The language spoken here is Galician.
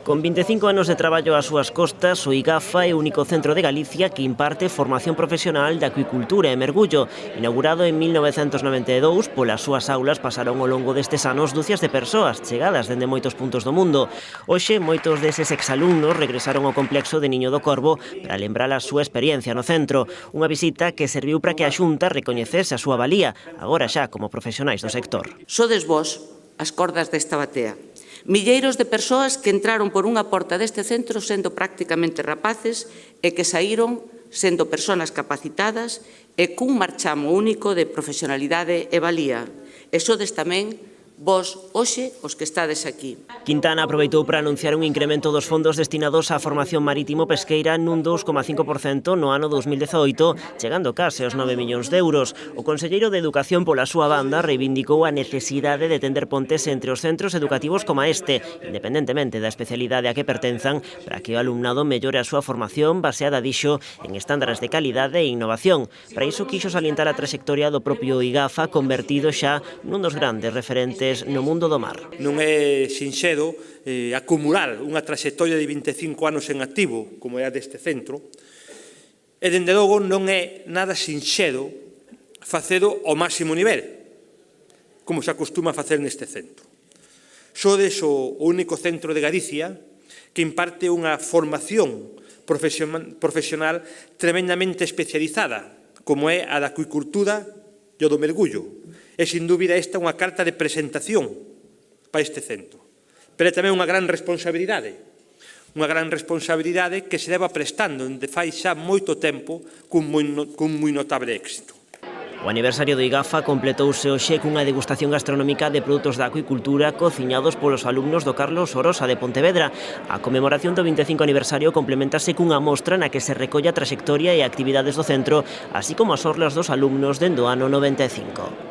Con 25 anos de traballo ás súas costas, o IGAFA é o único centro de Galicia que imparte formación profesional de acuicultura e mergullo. Inaugurado en 1992, polas súas aulas pasaron ao longo destes anos dúcias de persoas chegadas dende moitos puntos do mundo. Hoxe, moitos deses exalumnos regresaron ao complexo de Niño do Corvo para lembrar a súa experiencia no centro. Unha visita que serviu para que a Xunta recoñecese a súa valía, agora xa como profesionais do sector. Sodes vós as cordas desta batea. Milleiros de persoas que entraron por unha porta deste centro sendo prácticamente rapaces e que saíron sendo persoas capacitadas e cun marchamo único de profesionalidade e valía. E sodes tamén vós, hoxe, os que estades aquí. Quintana aproveitou para anunciar un incremento dos fondos destinados á formación marítimo-pesqueira nun 2,5% no ano 2018, chegando case aos 9 millóns de euros. O conselleiro de Educación, pola súa banda, reivindicou a necesidade de tender pontes entre os centros educativos como este, independentemente da especialidade a que pertenzan, para que o alumnado mellore a súa formación baseada, dixo, en estándares de calidade e innovación. Para iso quixo salientar a trayectoria do propio IGAFA, convertido xa nun dos grandes referentes no mundo do mar. Non é sinxedo acumular unha trayectoria de 25 anos en activo, como é a deste centro, e, dende logo, non é nada sinxedo facelo ao máximo nivel, como se acostuma a facer neste centro. Sodes o único centro de Galicia que imparte unha formación profesional tremendamente especializada, como é a da acuicultura e o do mergullo. E, sin dúbida, esta é unha carta de presentación para este centro. Pero é tamén unha gran responsabilidade que se leva prestando dende fai xa moito tempo cun moi notable éxito. O aniversario do IGAFA completouse hoxe cunha degustación gastronómica de produtos da acuicultura cociñados polos alumnos do Carlos Orosa de Pontevedra. A conmemoración do 25 aniversario complementase cunha mostra na que se recolle a traxectoria e actividades do centro, así como as orlas dos alumnos dende o ano 95.